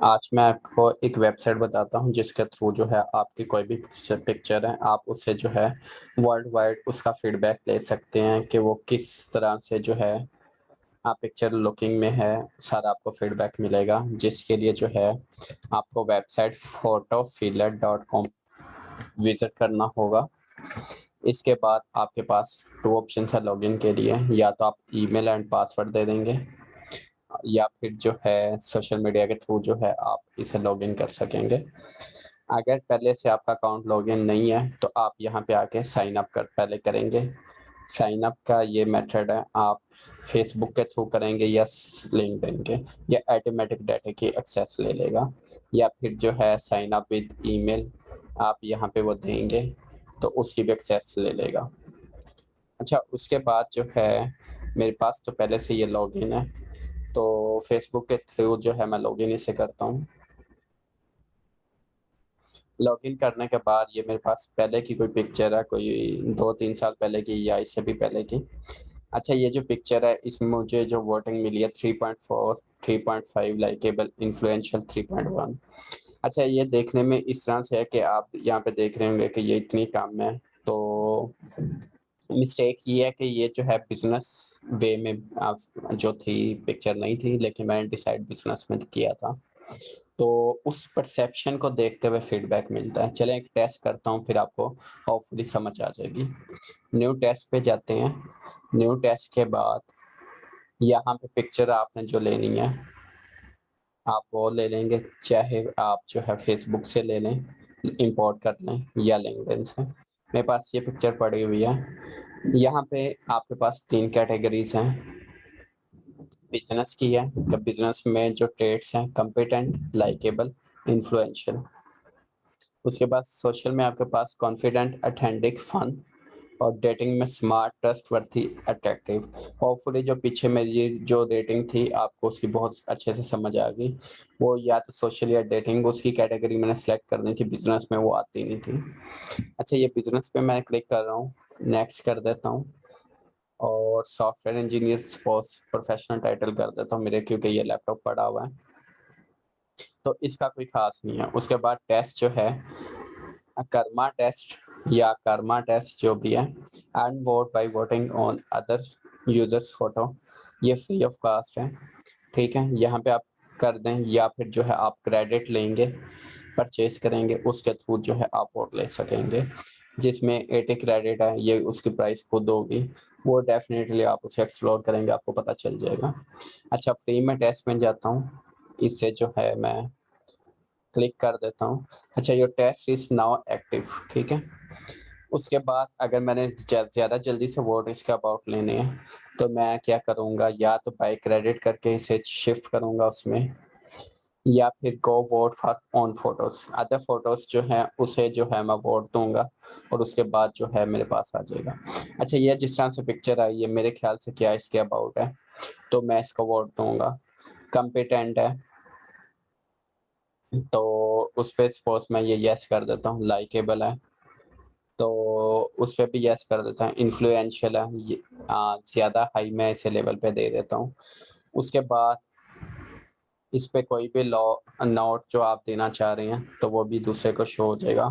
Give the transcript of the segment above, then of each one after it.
आज मैं आपको एक वेबसाइट बताता हूँ जिसके थ्रू जो है आपकी कोई भी पिक्चर है आप उससे जो है वर्ल्ड वाइड उसका फीडबैक ले सकते हैं कि वो किस तरह से जो है आप पिक्चर लुकिंग में है। सारा आपको फीडबैक मिलेगा जिसके लिए जो है आपको वेबसाइट photofiller.com विजिट करना होगा। इसके बाद आपके पास टू ऑप्शन है लॉगिन के लिए, या तो आप ईमेल एंड पासवर्ड दे देंगे या फिर जो है सोशल मीडिया के थ्रू जो है आप इसे लॉगिन कर सकेंगे। अगर पहले से आपका अकाउंट लॉगिन नहीं है तो आप यहाँ पे आके साइन अप कर पहले करेंगे। साइन अप का ये मेथड है, आप फेसबुक के थ्रू करेंगे या लिंक देंगे या ऑटोमेटिक डाटा की एक्सेस ले लेगा, या फिर जो है साइन अप विद ईमेल आप यहाँ पे वो देंगे तो उसकी भी एक्सेस ले लेगा। अच्छा, उसके बाद जो है मेरे पास तो पहले से ये लॉगिन है तो फेसबुक के थ्रू जो है मैं लॉगिन इसे करता हूँ। लॉगिन करने के बाद ये मेरे पास पहले की कोई पिक्चर है, कोई 2-3 साल पहले की या इससे भी पहले की। अच्छा, ये जो पिक्चर है इसमें मुझे जो वोटिंग मिली है 3.4, 3.5 लाइकेबल, इन्फ्लुएंशियल 3.1। अच्छा, ये देखने में इस तरह से है कि आप यहाँ पे देख रहे होंगे कि ये इतनी कम है। तो मिस्टेक ये है कि ये जो है बिजनेस वे में आप जो थी पिक्चर नहीं थी, लेकिन मैंने डिसाइड बिजनेस में किया था तो उस परसेप्शन को देखते हुए फीडबैक मिलता है। चलें एक टेस्ट करता हूँ फिर आपको होपफुली समझ आ जाएगी। न्यू टेस्ट पे जाते हैं। न्यू टेस्ट के बाद यहाँ पे पिक्चर आपने जो लेनी है आप वो ले लेंगे, चाहे आप जो है फेसबुक से ले लें, इंपोर्ट कर लें या लिंक्डइन से। मेरे पास ये पिक्चर पड़ी हुई है। यहाँ पे आपके पास 3 कैटेगरीज हैं। बिजनेस की है तो बिजनेस में जो ट्रेड्स हैं कॉम्पिटेंट, लाइकेबल, इन्फ्लुएंशियल। उसके बाद सोशल में आपके पास कॉन्फिडेंट, अथेंटिक, फन, और डेटिंग में स्मार्ट, ट्रस्टवर्थी, अट्रैक्टिव। होपफुली जो पीछे मेरी जो रेटिंग थी आपको उसकी बहुत अच्छे से समझ आ गई। वो या तो सोशल या डेटिंग, उसकी कैटेगरी मैंने सेलेक्ट करनी थी, बिजनेस में वो आती नहीं थी। अच्छा, ये बिजनेस पे मैं क्लिक कर रहा हूँ, नेक्स्ट कर देता हूँ और सॉफ्टवेयर इंजीनियर प्रोफेशनल टाइटल कर देता हूँ मेरे, क्योंकि ये लैपटॉप पड़ा हुआ है तो इसका कोई खास नहीं है। उसके बाद टेस्ट जो है कर्मा टेस्ट या कर्मा टेस्ट जो भी है, and vote by voting on other users photo, ये फ्री ऑफ कास्ट है। ठीक है, यहाँ पे आप कर दें या फिर जो है आप क्रेडिट लेंगे, परचेज करेंगे, उसके थ्रू जो है आप वोट ले सकेंगे। जिसमें 80 क्रेडिट है, ये उसकी प्राइस खुद होगी, वो डेफिनेटली आप उसे एक्सप्लोर करेंगे आपको पता चल जाएगा। अच्छा, फ्री में टेस्ट में जाता हूँ, इससे जो है मैं क्लिक कर देता हूँ। अच्छा, your test is now active. ठीक है, उसके बाद अगर मैंने ज़्यादा जल्दी से वोट इसके अबाउट लेने हैं तो मैं क्या करूँगा, या तो बाय क्रेडिट करके इसे शिफ्ट करूँगा उसमें, या फिर go vote for on photos, other photos जो है उसे जो है मैं वोट दूंगा और उसके बाद जो है मेरे पास आ जाएगा। अच्छा, ये जिस तरह से पिक्चर आई है मेरे ख्याल से क्या इसके अबाउट है तो मैं इसको वोट दूंगा। कम्पिटेंट है तो उस पर सपोज मैं ये यस कर देता हूँ। लाइकेबल है तो उस पर भी यस कर देता हूँ। इन्फ्लुएंशियल है, ज़्यादा हाई मैं इसे लेवल पे दे देता हूँ। उसके बाद इस पे कोई भी लॉ नोट जो आप देना चाह रहे हैं तो वो भी दूसरे को शो हो जाएगा।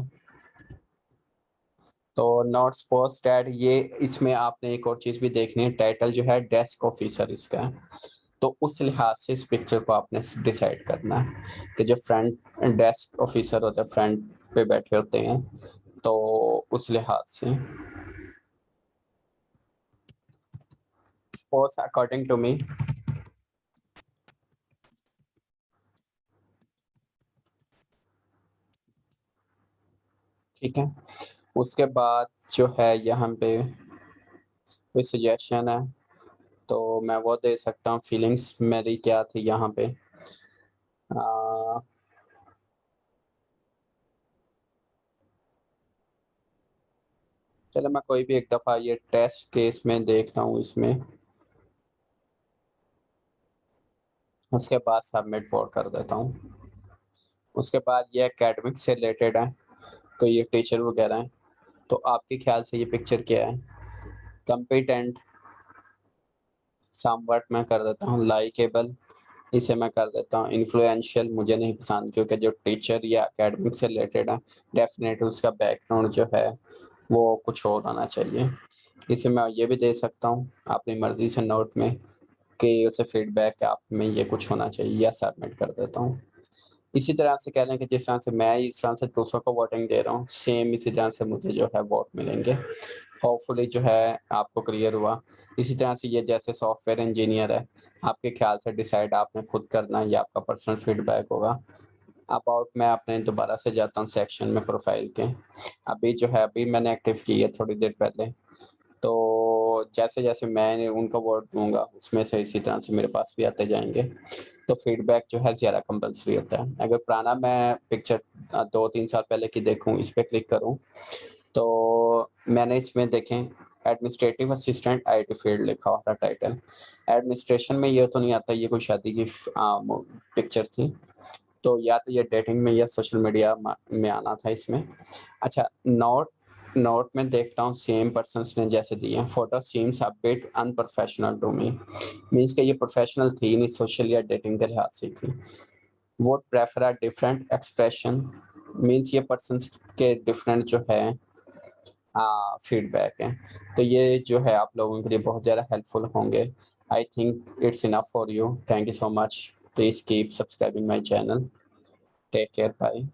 तो नॉट सपोज डैट, ये इसमें आपने एक और चीज़ भी देखनी है, टाइटल जो है डेस्क ऑफिसर इसका है। तो उस लिहाज से इस पिक्चर को आपने डिसाइड करना है कि जो फ्रंट डेस्क ऑफिसर होते हैं, फ्रंट पे बैठे होते हैं, तो उस लिहाज से सपोज अकॉर्डिंग टू मी। ठीक है, उसके बाद जो है यहाँ पे कोई सजेशन है तो मैं वो दे सकता हूँ। फीलिंग्स मेरी क्या थी यहाँ पे, आ, चलो मैं कोई भी एक दफ़ा ये टेस्ट केस में देखता हूँ इसमें, उसके बाद सबमिट वोट कर देता हूँ। उसके बाद ये एकेडमिक से रिलेटेड है तो ये टीचर वगैरह हैं। तो आपके ख्याल से ये पिक्चर क्या है? कम्पिटेंट समवट मैं कर देता हूँ। लाइकेबल इसे मैं कर देता हूँ इन्फ्लुएंशियल। मुझे नहीं पसंद क्योंकि जो टीचर या एकेडमिक से रिलेटेड है डेफिनेटली उसका बैकग्राउंड जो है वो कुछ और आना चाहिए। इसे मैं ये भी दे सकता हूँ अपनी मर्जी से नोट में कि उसे फीडबैक आप में ये कुछ होना चाहिए, या सबमिट कर देता हूँ। इसी तरह से कह लें कि जिस तरह से मैं इस तरह से दूसरों को वोटिंग दे रहा हूँ, सेम इसी तरह से मुझे जो है वोट मिलेंगे। होपफुली जो है आपको क्लियर हुआ। इसी तरह से ये जैसे सॉफ्टवेयर इंजीनियर है, आपके ख्याल से डिसाइड आपने खुद करना है, ये आपका पर्सनल फीडबैक होगा। अबाउट मैं अपने दोबारा से जाता हूँ सेक्शन में प्रोफाइल के। अभी जो है अभी मैंने एक्टिव की है थोड़ी देर पहले, तो जैसे जैसे मैं उनको वोट दूंगा उसमें से इसी तरह से मेरे पास भी आते जाएंगे। तो फीडबैक जो है ज़्यादा कंपल्सरी होता है। अगर पुराना मैं पिक्चर 2-3 साल पहले की देखूँ, इस पर क्लिक करूँ, तो मैंने इसमें देखें एडमिनिस्ट्रेटिव असिस्टेंट आईटी फील्ड लिखा हुआ था टाइटल। एडमिनिस्ट्रेशन में ये तो नहीं आता, ये कोई शादी की पिक्चर थी, तो या तो ये डेटिंग में या सोशल मीडिया में आना था इसमें। अच्छा, नोट नोट में देखता हूँ सेम पर्सन्स ने जैसे दिए हैं, photo seems a bit unprofessional to me. Means कि ये प्रोफेशनल थी नहीं, सोशल या डेटिंग के लिहाज से थी। Would prefer a different expression. Means ये पर्सन्स के डिफरेंट जो है फीडबैक है। तो ये जो है आप लोगों के लिए बहुत ज़्यादा हेल्पफुल होंगे। I think it's enough for you. Thank you so much. Please keep subscribing my channel. Take care, bye.